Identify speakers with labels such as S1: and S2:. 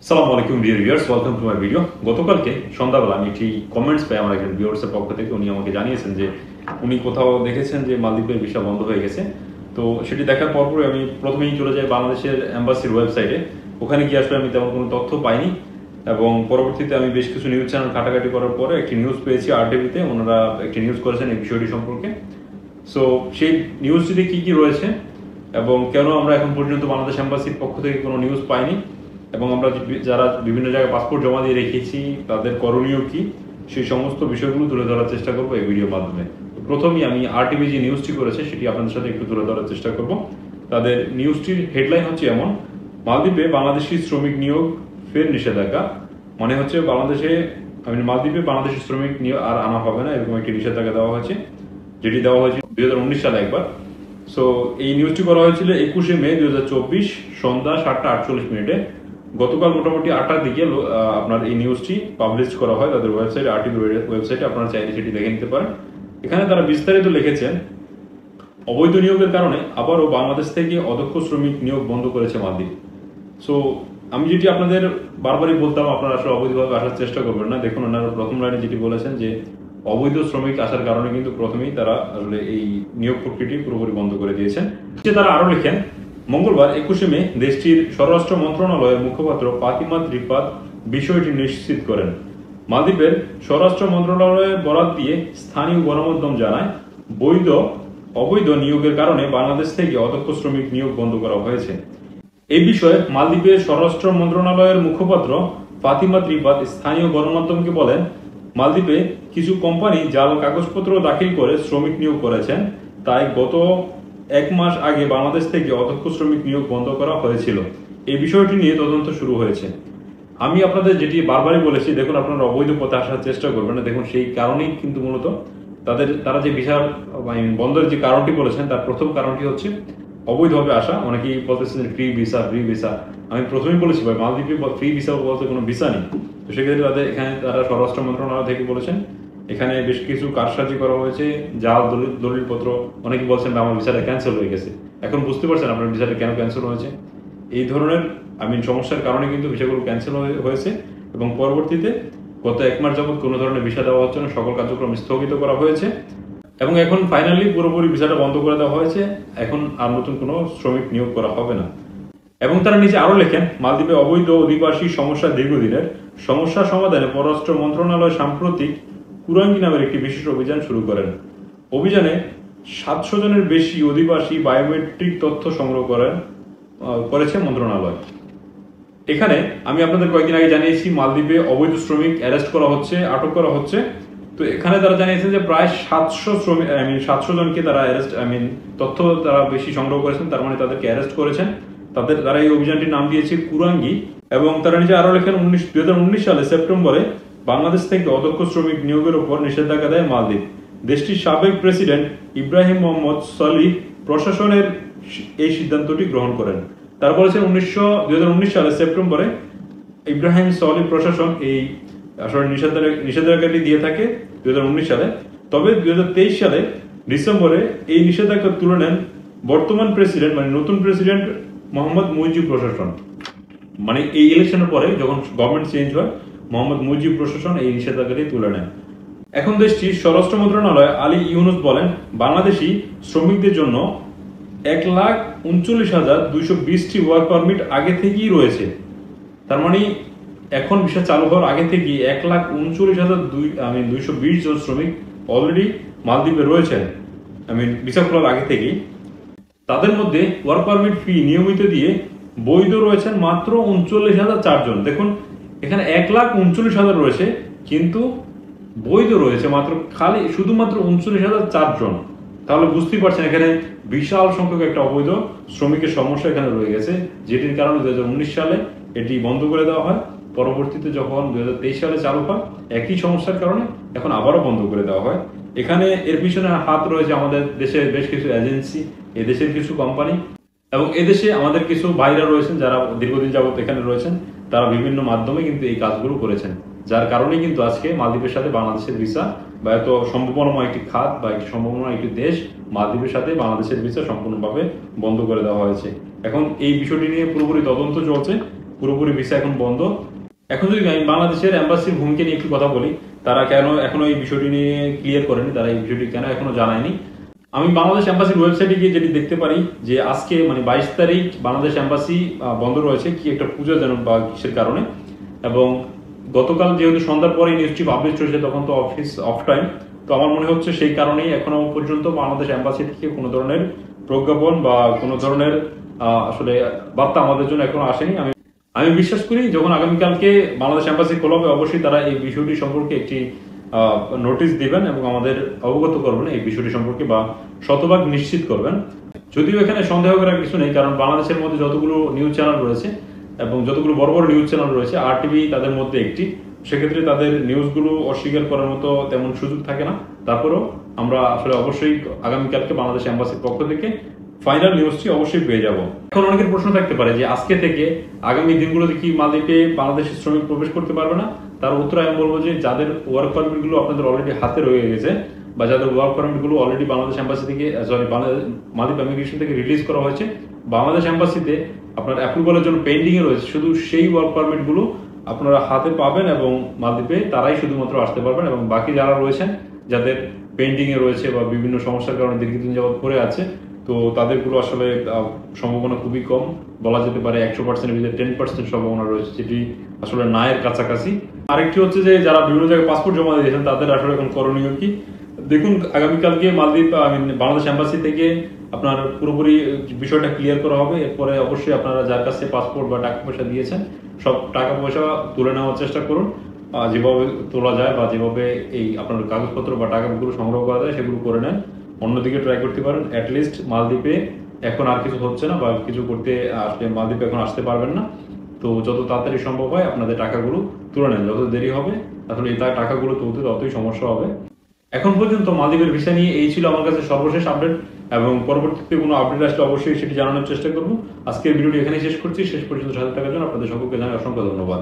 S1: সালামু আলাইকুম dear viewers, welcome to my video. গতকালকে সন্ধ্যাবেলা আমি একটি কমেন্টস পাই আমার একজন ভিউয়ার্সের পক্ষ থেকে। উনি আমাকে জানিয়েছেন যে উনি কোথাও দেখেছেন যে মালদ্বীপের ভিসা বন্ধ হয়ে গেছে। তো সেটি দেখার পরপরই আমি প্রথমেই চলে যাই বাংলাদেশের এম্বাসির ওয়েবসাইটে। ওখানে গিয়ে আসলে আমি তেমন কোনো তথ্য পাইনি এবং পরবর্তীতে আমি বেশ কিছু নিউজ চ্যানেল ঘাটাঘাটি করার পরে একটি নিউজ পেয়েছি RTVতে। ওনারা একটি নিউজ করেছেন এই বিষয়টি সম্পর্কে। সো সেই নিউজটিতে কি কি রয়েছে এবং কেন আমরা এখন পর্যন্ত বাংলাদেশ এম্বাসির পক্ষ থেকে কোনো নিউজ পাইনি এবং আমরা যারা বিভিন্ন জায়গায় পাসপোর্ট জমা দিয়ে রেখেছি তাদের করণীয় কি, সেই সমস্ত বিষয়গুলো তুলে ধরার চেষ্টা করবো এই ভিডিওর মাধ্যমে। প্রথমেই আমি RTV যে নিউজটি করেছে সেটি আপনাদের সাথে একটু তুলে ধরার চেষ্টা করব। তাদের নিউজটির হেডলাইন হচ্ছে এমন: মালদ্বীপে বাংলাদেশি শ্রমিক নিয়োগ ফের নিষেধাজ্ঞা। মানে হচ্ছে মালদ্বীপে বাংলাদেশি শ্রমিক নিয়োগ আর আনা হবে না, এরকম একটি নিষেধাজ্ঞা দেওয়া হয়েছে, যেটি দেওয়া হয়েছে 2019 সালে একবার। সো এই নিউজটি করা হয়েছিল 21শে মে 2024 সন্ধ্যা 7:48। গতকাল মোটামুটি 8টার দিকে আপনার এই নিউজটি পাবলিশ করা হয় তাদের ওয়েবসাইট, RTV ওয়েবসাইটে। আপনারা চাইলে সেটি দেখে নিতে পারেন। এখানে তারা বিস্তারিত লিখেছেন, অবৈধ নিয়োগের কারণে আবারও বাংলাদেশ থেকে অদক্ষ শ্রমিক নিয়োগ বন্ধ করেছে মালদ্বীপ। সো আমি যেটি আপনাদের বারবারই বলতাম, আপনারা আসলে অবৈধভাবে আসার চেষ্টা করবেন না। দেখুন, ওনারা প্রথম লাইনে যেটি বলেছেন যে অবৈধ শ্রমিক আসার কারণে কিন্তু প্রথমেই তারা আসলে এই নিয়োগ প্রক্রিয়াটি পুরোপুরি বন্ধ করে দিয়েছেন। তারা আরো লিখেন, মঙ্গলবার 21শে মে দেশটির স্বরাষ্ট্র মন্ত্রণালয়ের মুখপাত্র ফাতিমা ত্রিপাদ বিষয়টি নিশ্চিত করেন। মালদ্বীপের স্বরাষ্ট্র মন্ত্রণালয়ের বরাত দিয়ে স্থানীয় গণমাধ্যম জানায়, অবৈধ নিয়োগের কারণে বাংলাদেশ থেকে অদক্ষ শ্রমিক নিয়োগ বন্ধ করা হয়েছে। এই বিষয়ে মালদ্বীপের স্বরাষ্ট্র মন্ত্রণালয়ের মুখপাত্র ফাতিমা ত্রিপাদ স্থানীয় গণমাধ্যমকে বলেন, মালদ্বীপে কিছু কোম্পানি জাল কাগজপত্র দাখিল করে শ্রমিক নিয়োগ করেছেন, তাই গত 1 মাস আগে বাংলাদেশ থেকে অদক্ষ শ্রমিক নিয়োগ বন্ধ করা হয়েছিল। এই বিষয়টি নিয়ে তদন্ত শুরু হয়েছে। আমি আপনাদের যেটি বারবারই বলেছি, দেখুন আপনারা অবৈধ পথে আসার চেষ্টা করবেন না। দেখুন সেই কারণেই কিন্তু মূলত তারা যে ভিসা বন্ধের যে কারণটি বলেছেন তার প্রথম কারণটি হচ্ছে অবৈধভাবে আসা। অনেকেই বলতেছেন ফ্রি ভিসা। আমি প্রথমেই বলেছি ভাই, মালদ্বীপে ফ্রি ভিসা বলতে কোনো ভিসা নেই। তো সেক্ষেত্রে তারা স্বরাষ্ট্র মন্ত্রণালয় থেকে বলেছেন এখানে বেশ কিছু কারসাজি করা হয়েছে, জাল দলিলপত্র। অনেকে বলছেন আমার ভিসাটা ক্যান্সেল হয়ে গেছে। এখন বুঝতে পারছেন আপনার ভিসাটা কেন ক্যান্সেল হয়েছে। এই ধরনের সমস্যার কারণে কিন্তু ভিসাগুলো ক্যান্সেল হয়েছে এবং পরবর্তীতে গত 1 মাস যাবত কোনো ধরনের ভিসা দেওয়া হচ্ছে না, সকল কার্যক্রম স্থগিত করা হয়েছে এবং এখন ফাইনালি পুরোপুরি ভিসাটা বন্ধ করে দেওয়া হয়েছে। এখন আর নতুন কোনো শ্রমিক নিয়োগ করা হবে না। এবং তারা নিচে আরো লেখেন, মালদ্বীপে অবৈধ অধিবাসী সমস্যা দীর্ঘদিনের। সমস্যা সমাধানে পররাষ্ট্র মন্ত্রণালয় সাম্প্রতিক কুরাঙ্গি নামের একটি বিশেষ অভিযান শুরু করেন। অভিযানে 700 জনের বেশি অধিবাসী বায়োমেট্রিক তথ্য সংগ্রহ করেছে মন্ত্রণালয়। এখানে আমি আপনাদের কয়েকদিন আগে জানিয়েছি মালদ্বীপে অবৈধ শ্রমিক অ্যারেস্ট করা হচ্ছে, আটক করা হচ্ছে। তো এখানে তারা জানিয়েছেন যে প্রায় 700 জনকে তারা তথ্য তারা বেশি সংগ্রহ করেছেন, তার মানে তাদেরকে অ্যারেস্ট করেছেন। তারা এই অভিযানটির নাম দিয়েছে কুরাঙ্গি। এবং তারা নিজে আরো লেখেন, 2019 সালে সেপ্টেম্বরে বাংলাদেশ থেকে অদক্ষ শ্রমিক নিয়োগের উপর নিষেধাজ্ঞা দেয় মালদ্বীপ। দেশটির সাবেক প্রেসিডেন্ট ইব্রাহিম মোহাম্মদ সলিহ প্রশাসনের এই সিদ্ধান্তটি গ্রহণ করেন। তারা বলেছেন 2019 সালে সেপ্টেম্বরে ইব্রাহিম সলিহ প্রশাসন এই আসলে নিষেধাজ্ঞাটি দিয়ে থাকে 2019 সালে। তবে 2023 সালে ডিসেম্বরে এই নিষেধাজ্ঞা তুলে নেন বর্তমান প্রেসিডেন্ট, নতুন প্রেসিডেন্ট মোহাম্মদ মুজিব প্রশাসন। এই ইলেকশনের পরে যখন গভর্নমেন্ট চেঞ্জ হয়, মোহাম্মদ মুজিব প্রশাসন এই নিষেধাজ্ঞাটি তুলে নেন। এখন দেশটির স্বরাষ্ট্র মন্ত্রণালয় আলী ইউনুস বলেন, বাংলাদেশি শ্রমিকদের জন্য 1,39,220টি ওয়ার্ক পারমিট আগে থেকেই রয়েছে। তার মানে এখন ভিসা চালু হওয়ার আগে থেকেই 1,39,220 জন শ্রমিক অলরেডি মালদ্বীপে রয়েছেন। ভিসা খোলার আগে থেকেই তাদের মধ্যে ওয়ার্ক পারমিট ফি নিয়মিত দিয়ে বৈধ রয়েছেন মাত্র 39,004 জন। দেখুন, এখানে 1,39,000 রয়েছে কিন্তু বৈধ রয়েছে শুধুমাত্র 39,004 জন। তাহলে বুঝতেই পারছেন এখানে বিশাল সংখ্যক একটা অবৈধ শ্রমিকের সমস্যা এখানে রয়ে গেছে, যেটির কারণে 2019 সালে এটি বন্ধ করে দেওয়া হয়। পরবর্তীতে যখন 2023 সালে চালু হয়, একই সমস্যার কারণে এখন আবারও বন্ধ করে দেওয়া হয়। এখানে এর পিছনে হাত রয়েছে আমাদের দেশের বেশ কিছু এজেন্সি, এদেশের কিছু কোম্পানি এবং এদেশে আমাদের কিছু ভাইরা রয়েছেন যারা দীর্ঘদিন যাবত এখানে রয়েছেন। তারা বিভিন্ন মাধ্যমে কিন্তু এই কাজগুলো করেছেন, যার কারণে কিন্তু আজকে মালদ্বীপের সাথে বাংলাদেশের ভিসা বা এত সম্ভাবনাময় একটি খাত বা একটি সম্ভাবনাময় একটি দেশ মালদ্বীপের সাথে বাংলাদেশের ভিসা সম্পূর্ণভাবে বন্ধ করে দেওয়া হয়েছে। এখন এই বিষয়টি নিয়ে পুরোপুরি তদন্ত চলছে পুরোপুরি ভিসা এখন বন্ধ। এখন যদি আমি বাংলাদেশের এম্বাসির ভূমিকা নিয়ে একটু কথা বলি, তারা কেন এখনো এই বিষয়টি নিয়ে ক্লিয়ার করেনি, তারা এই বিষয়টি কেন এখনো জানায়নি। আমি বাংলাদেশ এম্বাসির ওয়েবসাইটে গিয়ে যেটি দেখতে পারি যে আজকে মানে 22 তারিখ বাংলাদেশ এম্বাসি বন্ধ রয়েছে, কি একটা পূজা যেন বা কিসের কারণে। এবং গতকাল যেহেতু সন্ধ্যার পরে নিউজটি পাবলিশ হয়েছে, তখন তো অফিস অফ টাইম, তো আমার মনে হচ্ছে সেই কারণেই এখনো পর্যন্ত বাংলাদেশ এম্বাসি থেকে কোনো ধরনের প্রজ্ঞাপন বা কোনো ধরনের আসলে বার্তা আমাদের জন্য এখনো আসেনি। আমি বিশ্বাস করি যখন আগামীকালকে বাংলাদেশ এম্বাসি খোলা হবে, অবশ্যই তারা এই বিষয়টি সম্পর্কে একটি নোটিশ দিবেন এবং আমাদের অবগত করবেন এই বিষয়টি সম্পর্কে, বা শতভাগ নিশ্চিত করবেন। যদিও এখানে সন্দেহ করার কিছু নেই, কারণ বাংলাদেশের মধ্যে যতগুলো নিউজ চ্যানেল রয়েছে এবং যতগুলো বড় বড় নিউজ চ্যানেল রয়েছে, RTV তাদের মধ্যে একটি, সেক্ষেত্রে তাদের নিউজগুলো অস্বীকার করার মতো তেমন সুযোগ থাকে না। তারপরেও আমরা আসলে অবশ্যই আগামীকালকে বাংলাদেশ এম্বাসির পক্ষ থেকে ফাইনাল নিউজটি অবশ্যই পেয়ে যাব। এখন অনেকের প্রশ্ন থাকতে পারে যে আজকে থেকে আগামী দিনগুলোতে কি মালদ্বীপে বাংলাদেশের শ্রমিক প্রবেশ করতে পারবে না। তার উত্তরে আমি বলবো যে যাদের ওয়ার্ক পারমিট গুলো আপনাদের অলরেডি হাতে রয়ে গেছে, বা যাদের ওয়ার্ক পারমিট গুলো অলরেডি বাংলাদেশ এম্বাসি থেকে মালদ্বীপ ইমিগ্রেশন থেকে রিলিজ করা হয়েছে, বাংলাদেশ এম্বাসিতে আপনার অ্যাপ্রুভালের জন্য পেন্ডিং এ রয়েছে, শুধু সেই ওয়ার্ক পারমিট গুলো আপনারা হাতে পাবেন এবং মালদ্বীপে তারাই শুধুমাত্র আসতে পারবেন। এবং বাকি যারা রয়েছেন, যাদের পেন্ডিং এ রয়েছে বা বিভিন্ন সমস্যার কারণে দীর্ঘদিন যাবৎ পড়ে আছে, তো তাদেরগুলো আসলে সম্ভাবনা খুবই কম, বলা যেতে পারে 100% ভিতরে 10% সম্ভাবনা রয়েছে, যেটি আসলে নায়ের কাছাকাছি। আরেকটি হচ্ছে যে যারা বিভিন্ন জায়গায় পাসপোর্ট জমা দিয়েছেন, তাদের আসলে এখন করণীয় কি। দেখুন, আগামীকালকে মালদ্বীপ বাংলাদেশ এম্বাসি থেকে আপনার পুরোপুরি বিষয়টা ক্লিয়ার করা হবে। এরপরে অবশ্যই আপনারা যার কাছে পাসপোর্ট বা টাকা পয়সা দিয়েছেন, সব টাকা পয়সা তুলে নেওয়ার চেষ্টা করুন, যেভাবে তোলা যায় বা যেভাবে এই আপনার কাগজপত্র বা টাকাগুলো সংগ্রহ করা যায় সেগুলো করে নেন। অন্যদিকে ট্রাই করতে পারেন। অ্যাটলিস্ট মালদ্বীপে এখন আর কিছু হচ্ছে না বা কিছু করতে আসলে মালদ্বীপে এখন আসতে পারবেন না, তো যত তাড়াতাড়ি সম্ভব হয় আপনাদের টাকাগুলো তুলে নেন। যত দেরি হবে আসলে এই টাকাগুলো তুলতে ততই সমস্যা হবে। এখন পর্যন্ত মালদ্বীপের ভিসা নিয়ে এই ছিল আমার কাছে সর্বশেষ আপডেট, এবং পরবর্তীতে কোনো আপডেট আসলে অবশ্যই সেটি জানানোর চেষ্টা করবো। আজকের ভিডিওটি এখানেই শেষ করছি। শেষ পর্যন্ত সাথে থাকার জন্য আপনাদের সকলকে জানাই অসংখ্য ধন্যবাদ।